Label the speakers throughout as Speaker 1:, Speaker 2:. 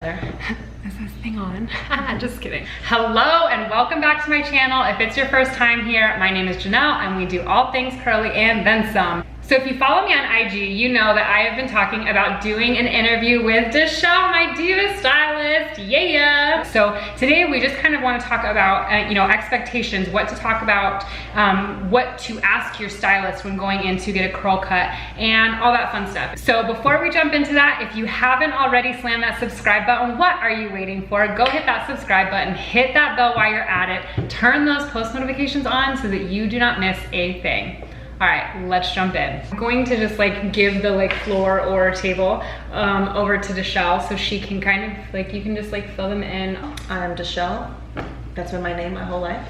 Speaker 1: Is this thing on? Just kidding. Hello and welcome back to my channel. If it's your first time here, my name is Jannelle and we do all things curly and then some. So if you follow me on IG, you know that I have been talking about doing an interview with Dashell, my diva stylist, yeah. So today we just kind of want to talk about, expectations, what to talk about, what to ask your stylist when going in to get a curl cut and all that fun stuff. So before we jump into that, if you haven't already slammed that subscribe button, what are you waiting for? Go hit that subscribe button, hit that bell while you're at it, turn those post notifications on so that you do not miss a thing. All right, let's jump in. I'm going to just give the floor or table over to Dashell so she can kind of you can just fill them in.
Speaker 2: I'm Dashell. That's been my name my whole life.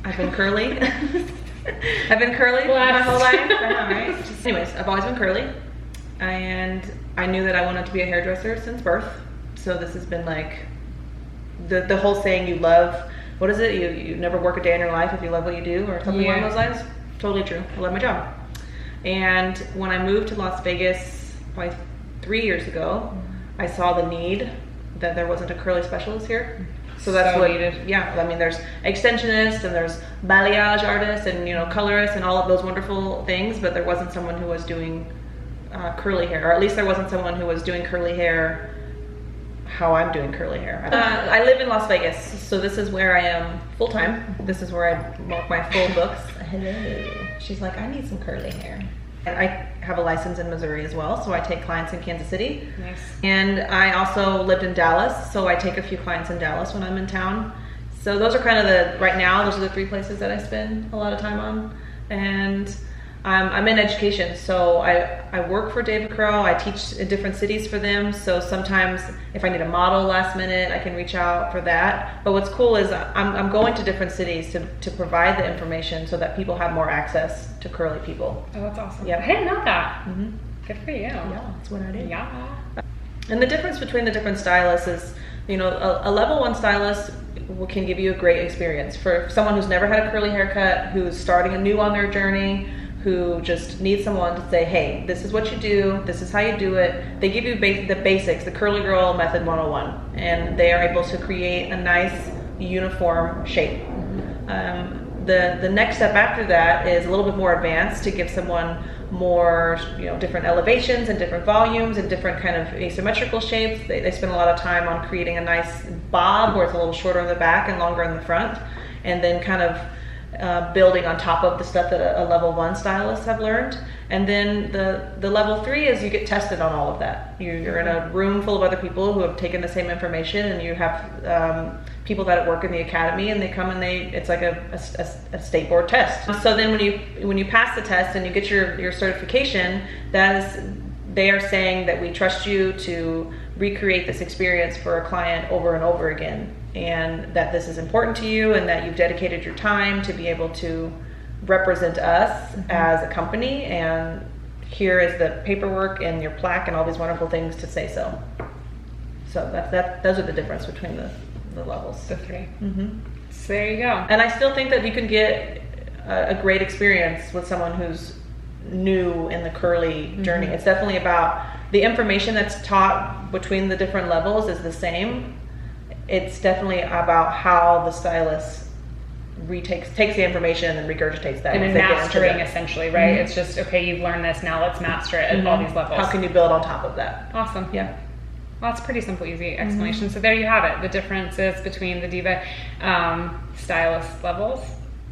Speaker 2: I've been curly. I've been curly my whole life. I know, right? Anyways, I've always been curly. And I knew that I wanted to be a hairdresser since birth. So this has been the whole saying, you love, what is it? You never work a day in your life if you love what you do, or something along those lines. Totally true. I love my job. And when I moved to Las Vegas probably 3 years ago, I saw the need that there wasn't a curly specialist here. So that's what needed. Yeah, I mean, there's extensionists and there's balayage artists and colorists and all of those wonderful things, but there wasn't someone who was doing curly hair, or at least there wasn't someone who was doing curly hair how I'm doing curly hair. I live in Las Vegas, so this is where I am full-time. This is where I mark my full books. Hello. She's like, I need some curly hair. And I have a license in Missouri as well, so I take clients in Kansas City.
Speaker 1: Nice.
Speaker 2: And I also lived in Dallas, so I take a few clients in Dallas when I'm in town. So those are kind of right now, those are the 3 places that I spend a lot of time on. And I'm in education, so I work for Devacurl. I teach in different cities for them, so sometimes if I need a model last minute, I can reach out for that. But what's cool is I'm going to different cities to provide the information so that people have more access to curly people.
Speaker 1: Oh, that's awesome.
Speaker 2: Yeah.
Speaker 1: I didn't know that.
Speaker 2: Mm-hmm.
Speaker 1: Good for you.
Speaker 2: Yeah, that's what I do.
Speaker 1: Yeah.
Speaker 2: And the difference between the different stylists is, a level 1 stylist can give you a great experience. For someone who's never had a curly haircut, who's starting anew on their journey, who just needs someone to say, hey, this is what you do, this is how you do it. They give you the basics, the Curly Girl Method 101, and they are able to create a nice uniform shape. The next step after that is a little bit more advanced to give someone more, different elevations and different volumes and different kind of asymmetrical shapes. They spend a lot of time on creating a nice bob where it's a little shorter in the back and longer in the front, and then kind of building on top of the stuff that a level 1 stylist have learned. And then the level 3 is you get tested on all of that. You're in a room full of other people who have taken the same information, and you have people that work in the academy, and they come and it's like a state board test. So then when you pass the test and you get your certification, they are saying that we trust you to recreate this experience for a client over and over again, and that this is important to you, and that you've dedicated your time to be able to represent us as a company, and here is the paperwork and your plaque and all these wonderful things to say so. So those are the difference between the levels.
Speaker 1: The 3.
Speaker 2: Mm-hmm.
Speaker 1: So there you go.
Speaker 2: And I still think that you can get a great experience with someone who's new in the curly journey. It's definitely about the information that's taught between the different levels is the same. It's definitely about how the stylist takes the information and regurgitates that.
Speaker 1: And then mastering, essentially, right? It's just, okay, you've learned this, now let's master it at all these levels.
Speaker 2: How can you build on top of that?
Speaker 1: Awesome.
Speaker 2: Yeah.
Speaker 1: Well, that's pretty simple, easy explanation. So there you have it, the differences between the diva stylist levels.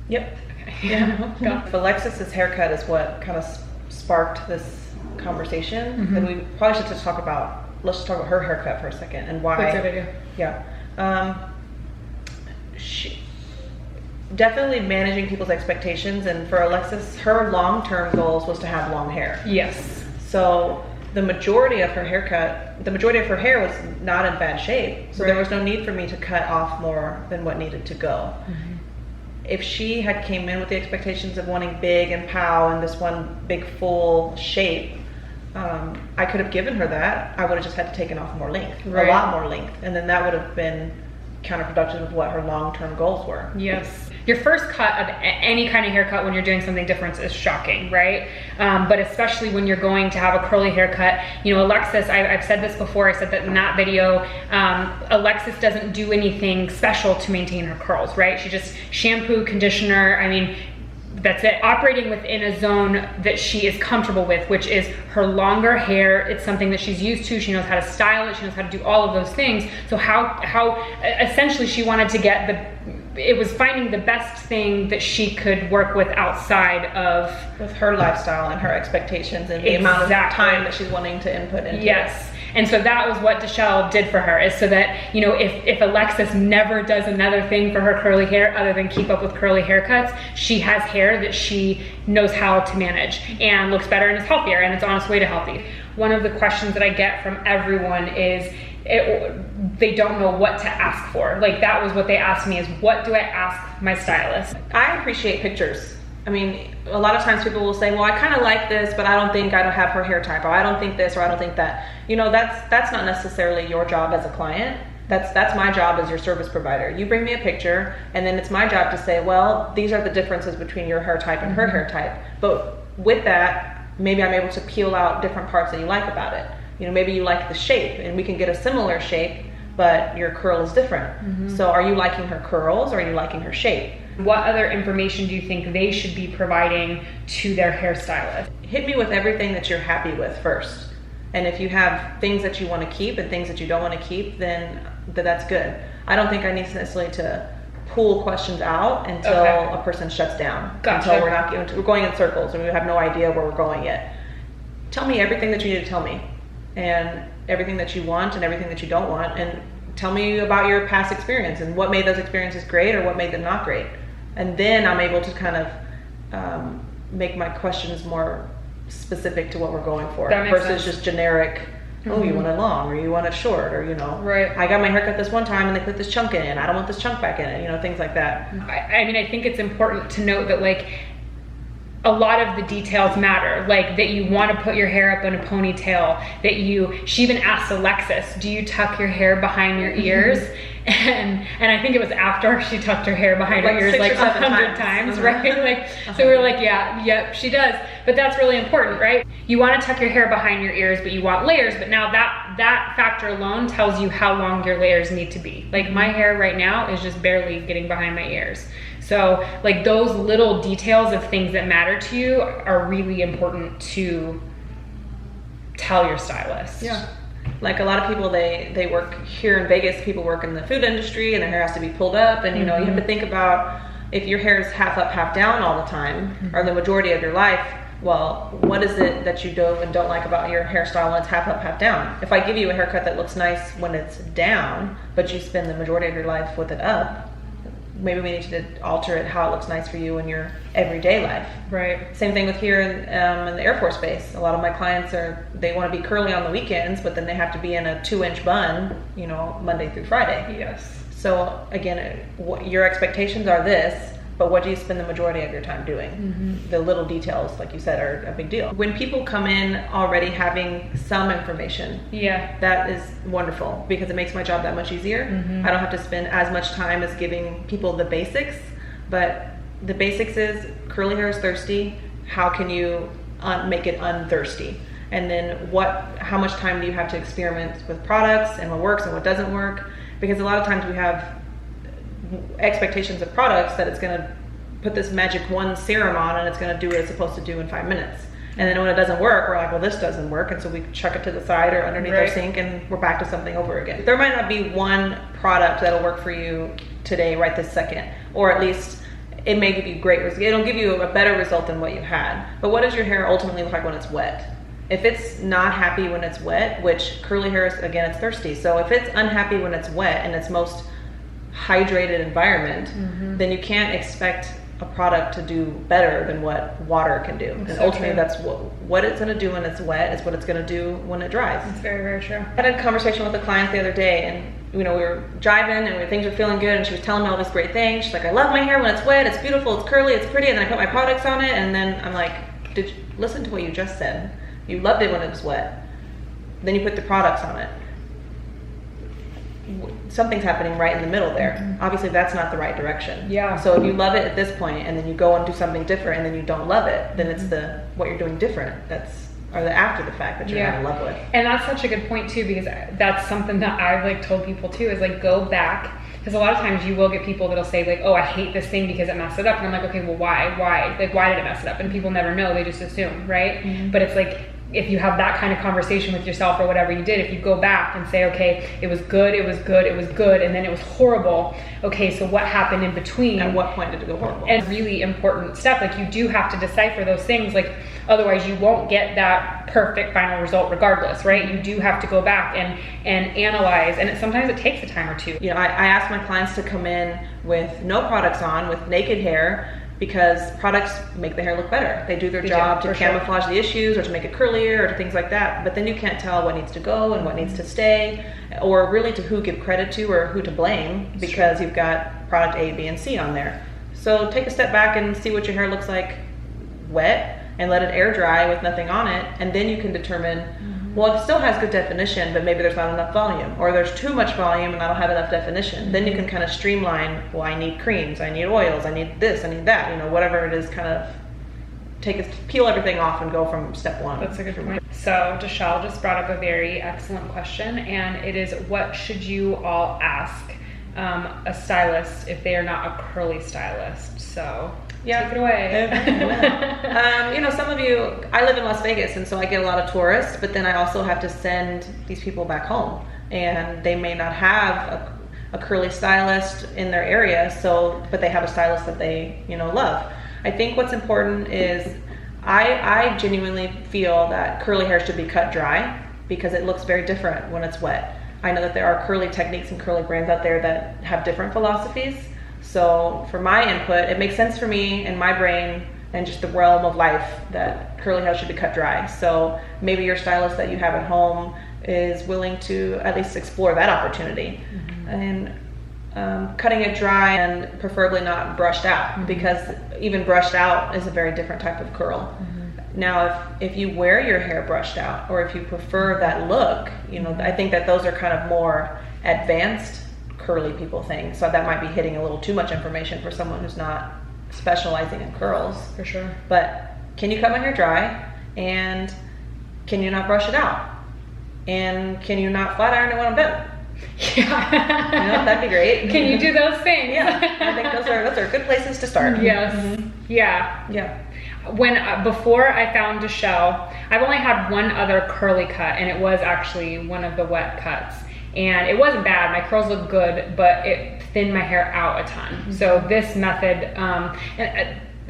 Speaker 2: Yep.
Speaker 1: Okay.
Speaker 2: Yeah. Alexis's haircut is what kind of sparked this conversation. And we probably should let's talk about her haircut for a second and why.
Speaker 1: That's a good idea.
Speaker 2: Yeah. She definitely managing people's expectations, and for Alexis, her long-term goals was to have long hair.
Speaker 1: Yes.
Speaker 2: So the majority of her hair was not in bad shape, so there was no need for me to cut off more than what needed to go. If she had came in with the expectations of wanting big and pow and this one big full shape, I could have given her that. I would have just had to taken off more length, a lot more length, and then that would have been counterproductive of what her long-term goals were.
Speaker 1: Yes. your first cut of any kind of haircut when you're doing something different is shocking, right? But especially when you're going to have a curly haircut. You know, Alexis, I've said this before, I said that in that video, Alexis doesn't do anything special to maintain her curls, right? She just shampoo, conditioner, I mean, that's it. Operating within a zone that she is comfortable with, which is her longer hair. It's something that she's used to. She knows how to style it. She knows how to do all of those things. So how essentially she wanted to get it was finding the best thing that she could work with outside of
Speaker 2: with her lifestyle and her expectations and the amount of time that she's wanting to input into
Speaker 1: yes. And so that was what Dashell did for her, is so that, you know, if Alexis never does another thing for her curly hair other than keep up with curly haircuts, she has hair that she knows how to manage and looks better and is healthier, and it's on its way to healthy. One of the questions that I get from everyone is, they don't know what to ask for. Like, that was what they asked me, is what do I ask my stylist?
Speaker 2: I appreciate pictures. I mean, a lot of times people will say, well, I kind of like this, but I don't have her hair type, or I don't think this, or I don't think that. You know, that's not necessarily your job as a client. That's my job as your service provider. You bring me a picture, and then it's my job to say, well, these are the differences between your hair type and her hair type. But with that, maybe I'm able to peel out different parts that you like about it. You know, maybe you like the shape, and we can get a similar shape, but your curl is different. So are you liking her curls, or are you liking her shape?
Speaker 1: What other information do you think they should be providing to their hairstylist?
Speaker 2: Hit me with everything that you're happy with first. And if you have things that you want to keep and things that you don't want to keep, then that's good. I don't think I need necessarily to pull questions out until a person shuts down.
Speaker 1: Gotcha.
Speaker 2: Until we're going in circles and we have no idea where we're going yet. Tell me everything that you need to tell me, and everything that you want and everything that you don't want, and tell me about your past experience and what made those experiences great or what made them not great. And then I'm able to kind of make my questions more specific to what we're going for, versus just generic, oh, you want it long, or you want it short, or, you know, I got my haircut this one time and they put this chunk in it, I don't want this chunk back in it, you know, things like that.
Speaker 1: I mean, I think it's important to note that, like, a lot of the details matter, like that you want to put your hair up in a ponytail, she even asked Alexis, do you tuck your hair behind your ears? And I think it was after she tucked her hair behind her ears like 100 times, right? Like, so we were like, yep, she does. But that's really important, right? You want to tuck your hair behind your ears, but you want layers. But now that factor alone tells you how long your layers need to be. Like, my hair right now is just barely getting behind my ears. So, like, those little details of things that matter to you are really important to tell your stylist.
Speaker 2: Yeah. Like, a lot of people, they work here in Vegas, people work in the food industry, and their hair has to be pulled up, and you know, you have to think about, if your hair is half up, half down all the time, or the majority of your life, well, what is it that you do and don't like about your hairstyle when it's half up, half down? If I give you a haircut that looks nice when it's down, but you spend the majority of your life with it up, maybe we need to alter it how it looks nice for you in your everyday life.
Speaker 1: Right. Same
Speaker 2: thing with here in the Air Force Base. A lot of my clients they want to be curly on the weekends, but then they have to be in a 2-inch bun, you know, Monday through Friday.
Speaker 1: Yes.
Speaker 2: So again, your expectations are this, but what do you spend the majority of your time doing? The little details, like you said, are a big deal. When people come in already having some information, that is wonderful, because it makes my job that much easier. I don't have to spend as much time as giving people the basics, but the basics is curly hair is thirsty. How can you make it unthirsty? And then how much time do you have to experiment with products and what works and what doesn't work? Because a lot of times we have expectations of products that it's going to put this magic one serum on and it's going to do what it's supposed to do in 5 minutes. And then when it doesn't work, we're like, well, this doesn't work. And so we chuck it to the side or underneath our sink, and we're back to something over again. There might not be one product that'll work for you today, right this second, or at least it may give you great results. It'll give you a better result than what you had. But what does your hair ultimately look like when it's wet? If it's not happy when it's wet, which curly hair is, again, it's thirsty. So if it's unhappy when it's wet and its most hydrated environment, then you can't expect a product to do better than what water can do. And ultimately, that's what it's going to do when it's wet is what it's going to do when it dries.
Speaker 1: It's very, very true.
Speaker 2: I had a conversation with a client the other day, and you know, we were driving and things were feeling good, and she was telling me all these great things. She's like, I love my hair when it's wet, it's beautiful, it's curly, it's pretty, and then I put my products on it, and then I'm like, did you listen to what you just said? You loved it when it was wet. Then you put the products on it. something's happening right in the middle there. Obviously that's not the right direction.
Speaker 1: Yeah.
Speaker 2: So if you love it at this point and then you go and do something different and then you don't love it, then it's what you're doing different or the after the fact that you're not in love with.
Speaker 1: And that's such a good point too, because that's something that I've like told people too, is like go back. Because a lot of times you will get people that'll say like, oh, I hate this thing because it messed it up. And I'm like, okay, well, why? Like, why did it mess it up? And people never know, they just assume, right? But it's like, if you have that kind of conversation with yourself or whatever you did, if you go back and say, okay, it was good, it was good, it was good, and then it was horrible. Okay, so what happened in between?
Speaker 2: At what point did it go horrible?
Speaker 1: And really important step, like you do have to decipher those things, like otherwise you won't get that perfect final result regardless, right? You do have to go back and analyze, and sometimes it takes a time or two.
Speaker 2: You know, I ask my clients to come in with no products on, with naked hair, because products make the hair look better. They do their job to camouflage the issues or to make it curlier or things like that. But then you can't tell what needs to go and what needs to stay, or really to who give credit to or who to blame, because you've got product A, B, and C on there. So take a step back and see what your hair looks like wet and let it air dry with nothing on it. And then you can determine, well, it still has good definition, but maybe there's not enough volume, or there's too much volume and I don't have enough definition. Then you can kind of streamline, well, I need creams, I need oils, I need this, I need that, you know, whatever it is, kind of peel everything off and go from step one.
Speaker 1: That's a good point. So Dashell just brought up a very excellent question, and it is, what should you all ask a stylist if they are not a curly stylist? So take it away.
Speaker 2: You know, some of you, I live in Las Vegas, and so I get a lot of tourists, but then I also have to send these people back home, and they may not have a curly stylist in their area, but they have a stylist that they, you know, love. I think what's important is I genuinely feel that curly hair should be cut dry, because it looks very different when it's wet. I know that there are curly techniques and curly brands out there that have different philosophies. So for my input, it makes sense for me in my brain and just the realm of life that curly hair should be cut dry. So maybe your stylist that you have at home is willing to at least explore that opportunity. And cutting it dry and preferably not brushed out, because even brushed out is a very different type of curl. Now, if you wear your hair brushed out, or if you prefer that look, you know, I think that those are kind of more advanced curly people things. So that might be hitting a little too much information for someone who's not specializing in curls.
Speaker 1: For sure.
Speaker 2: But can you cut my hair dry, and can you not brush it out? And can you not flat iron it when I'm done?
Speaker 1: Yeah.
Speaker 2: You know, that'd be great.
Speaker 1: Can you do those things?
Speaker 2: Yeah, I think those are good places to start.
Speaker 1: Yes. Yeah. Before I found Dashell, I've only had one other curly cut, and it was actually one of the wet cuts. And it wasn't bad, my curls looked good, but it thinned my hair out a ton. So this method,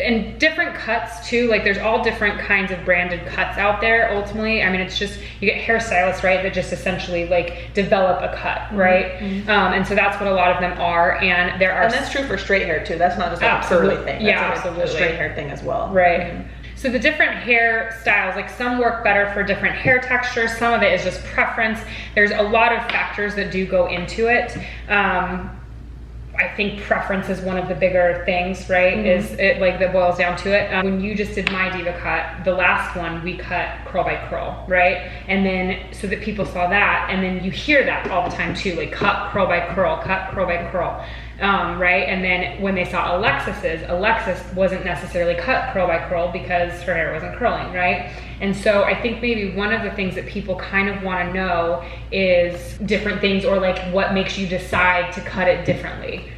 Speaker 1: and different cuts too, like there's all different kinds of branded cuts out there ultimately. I mean, it's just, you get hairstylists, right, that just essentially like develop a cut, right? And so that's what a lot of them are, and there are...
Speaker 2: And that's true for straight hair too, that's not just like a curly thing. That's a straight hair thing as well.
Speaker 1: Right. So the different hair styles, like some work better for different hair textures, some of it is just preference. There's a lot of factors that do go into it. I think preference is one of the bigger things, right? Is it like that boils down to it. When you just did my Diva cut, the last one we cut curl by curl, right? And then so that people saw that, and then you hear that all the time too, like cut curl by curl, cut curl by curl. Right? And then when they saw Alexis wasn't necessarily cut curl by curl because her hair wasn't curling, right? And so I think maybe one of the things that people kind of want to know is different things, or like what makes you decide to cut it differently.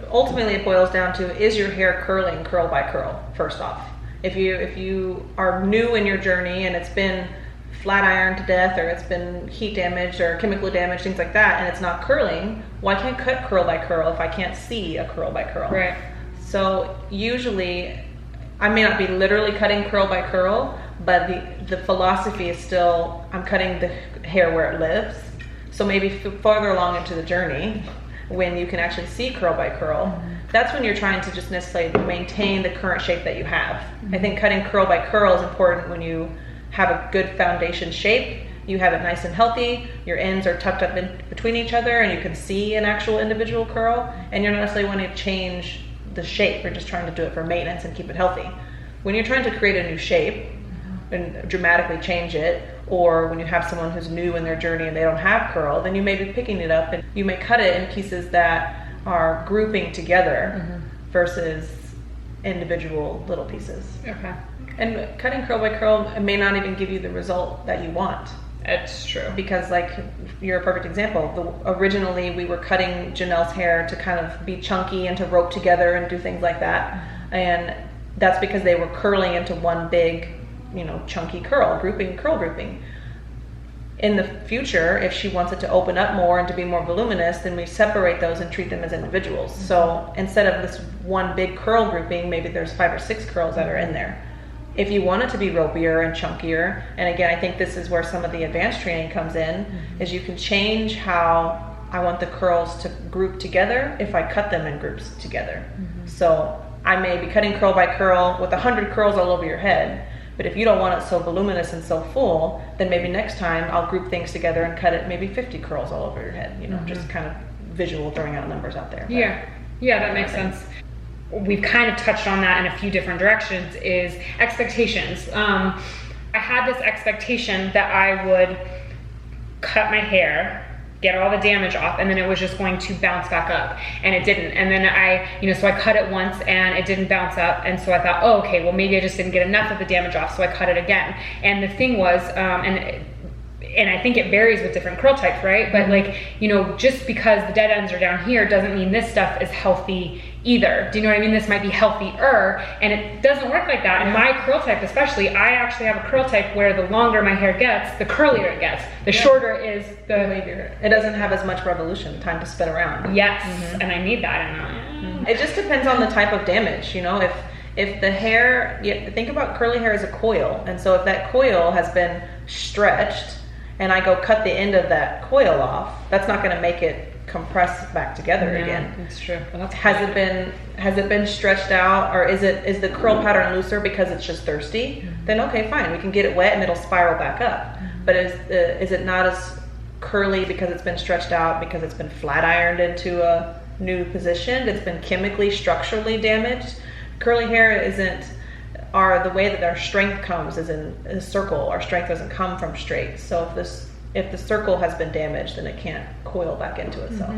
Speaker 2: Ultimately it boils down to, is your hair curling curl by curl, first off? If you are new in your journey and it's been flat ironed to death, or it's been heat damaged or chemically damaged, things like that, and it's not curling, well, I can't cut curl by curl if I can't see a curl by curl.
Speaker 1: Right.
Speaker 2: So usually, I may not be literally cutting curl by curl, but the philosophy is still, I'm cutting the hair where it lives. So maybe farther along into the journey, when you can actually see curl by curl, that's when you're trying to just necessarily maintain the current shape that you have. I think cutting curl by curl is important when you have a good foundation shape, you have it nice and healthy, your ends are tucked up in between each other, and you can see an actual individual curl, and you're not necessarily wanting to change the shape, you're just trying to do it for maintenance and keep it healthy. When you're trying to create a new shape, and dramatically change it, or when you have someone who's new in their journey and they don't have curl, then you may be picking it up and you may cut it in pieces that are grouping together versus individual little pieces.
Speaker 1: Okay.
Speaker 2: And cutting curl by curl may not even give you the result that you want.
Speaker 1: It's true.
Speaker 2: Because like, you're a perfect example. Originally we were cutting Jannelle's hair to kind of be chunky and to rope together and do things like that. And that's because they were curling into one big, you know, chunky curl grouping. In the future, if she wants it to open up more and to be more voluminous, then we separate those and treat them as individuals. So instead of this one big curl grouping, maybe there's 5 or 6 curls that are in there. If you want it to be ropier and chunkier, and again, I think this is where some of the advanced training comes in, is you can change how I want the curls to group together if I cut them in groups together. So I may be cutting curl by curl with 100 curls all over your head, but if you don't want it so voluminous and so full, then maybe next time I'll group things together and cut it maybe 50 curls all over your head, you know, just kind of visual, throwing out numbers out there.
Speaker 1: Yeah, that makes sense. We've kind of touched on that in a few different directions, is expectations. I had this expectation that I would cut my hair, get all the damage off, and then it was just going to bounce back up, and it didn't. And then so I cut it once and it didn't bounce up, and so I thought, oh, okay, well maybe I just didn't get enough of the damage off, so I cut it again. And the thing was, and I think it varies with different curl types, right? But like, you know, just because the dead ends are down here doesn't mean this stuff is healthy either. Do you know what I mean? This might be healthier, and it doesn't work like that. In my curl type especially, I actually have a curl type where the longer my hair gets, the curlier it gets. The shorter is the wavier.
Speaker 2: It doesn't have as much revolution, time to spin around.
Speaker 1: Yes, and I need that.
Speaker 2: It just depends on the type of damage, you know. If the hair, think about curly hair as a coil, and so if that coil has been stretched and I go cut the end of that coil off, that's not going to make it compress back together again.
Speaker 1: That's true. Well,
Speaker 2: has it been stretched out, or is the curl pattern looser because it's just thirsty? Then okay, fine, we can get it wet and it'll spiral back up. But is it not as curly because it's been stretched out, because it's been flat ironed into a new position, it's been chemically, structurally damaged? Curly hair the way that our strength comes is in a circle. Our strength doesn't come from straight. So if the circle has been damaged, then it can't coil back into itself.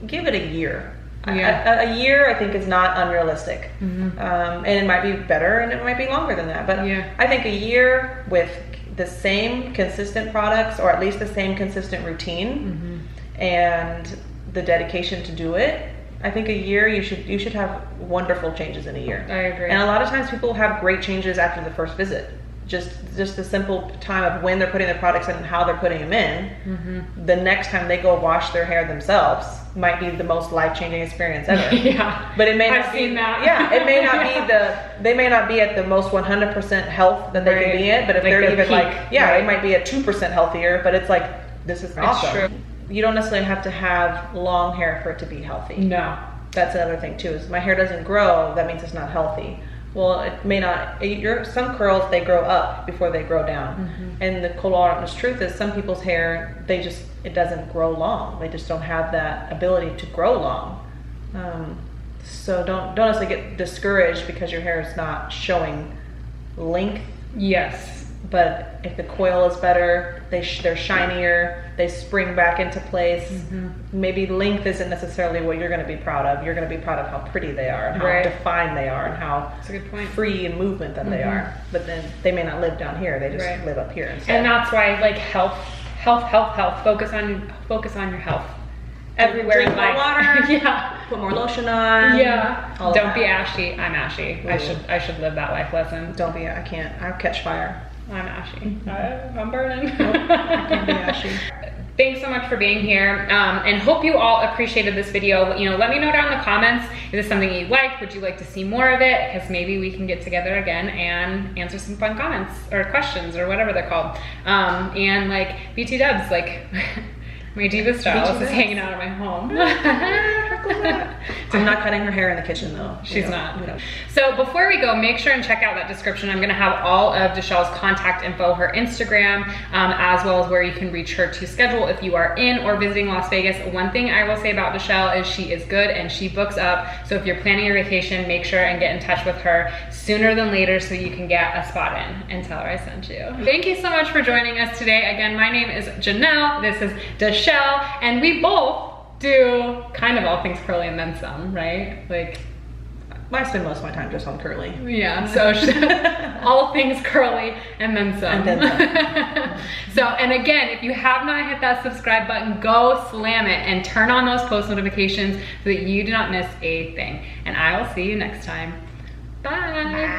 Speaker 2: Give it a year. A year, I think, is not unrealistic. And it might be better and it might be longer than that. But I think a year with the same consistent products, or at least the same consistent routine, and the dedication to do it, I think a year, you should have wonderful changes in a year.
Speaker 1: I agree.
Speaker 2: And a lot of times people have great changes after the first visit. Just the simple time of when they're putting their products in and how they're putting them in. The next time they go wash their hair themselves might be the most life-changing experience ever. But it may not be that. It may not be they may not be at the most 100% health that they can be at, but if they're even peak, they might be at 2% healthier, but it's like, this is awesome. True. You don't necessarily have to have long hair for it to be healthy. No. That's another thing too, is my hair doesn't grow, that means it's not healthy. Well, it may not. Some curls, they grow up before they grow down. And the cold honest truth is, some people's hair, it doesn't grow long. They just don't have that ability to grow long. So don't necessarily get discouraged because your hair is not showing length.
Speaker 1: Yes.
Speaker 2: But if the coil is better, they're shinier, they spring back into place. Maybe length isn't necessarily what you're going to be proud of. You're going to be proud of how pretty they are, and how defined they are, and how free in movement that they are. But then they may not live down here, they just live up here instead.
Speaker 1: And that's why, like, health. Focus on your health. Everywhere.
Speaker 2: Drink more water. Put more lotion on.
Speaker 1: Don't be ashy. I'm ashy. Ooh. I should live that life lesson.
Speaker 2: Don't be. I can't. I'll catch fire.
Speaker 1: I'm ashy. I'm burning.
Speaker 2: Nope, I can't be ashy.
Speaker 1: Thanks so much for being here, and hope you all appreciated this video. You know, let me know down in the comments, is this something you liked? Would you like to see more of it? Because maybe we can get together again and answer some fun comments or questions or whatever they're called. And like, BT Dubs, like my diva stylist is hanging out at my home.
Speaker 2: I'm not cutting her hair in the kitchen though.
Speaker 1: She's not. So before we go, make sure and check out that description. I'm gonna have all of Dashell's contact info, her Instagram, as well as where you can reach her to schedule if you are in or visiting Las Vegas. One thing I will say about Dashell is she is good and she books up. So if you're planning your vacation, make sure and get in touch with her sooner than later so you can get a spot in and tell her I sent you. Thank you so much for joining us today. Again, my name is Jannelle, this is Dashell, and we both do kind of all things curly and then some, right? Like,
Speaker 2: I spend most of my time just on curly.
Speaker 1: Yeah, so all things curly and then some.
Speaker 2: And then some.
Speaker 1: So, and again, if you have not hit that subscribe button, go slam it and turn on those post notifications so that you do not miss a thing. And I will see you next time. Bye.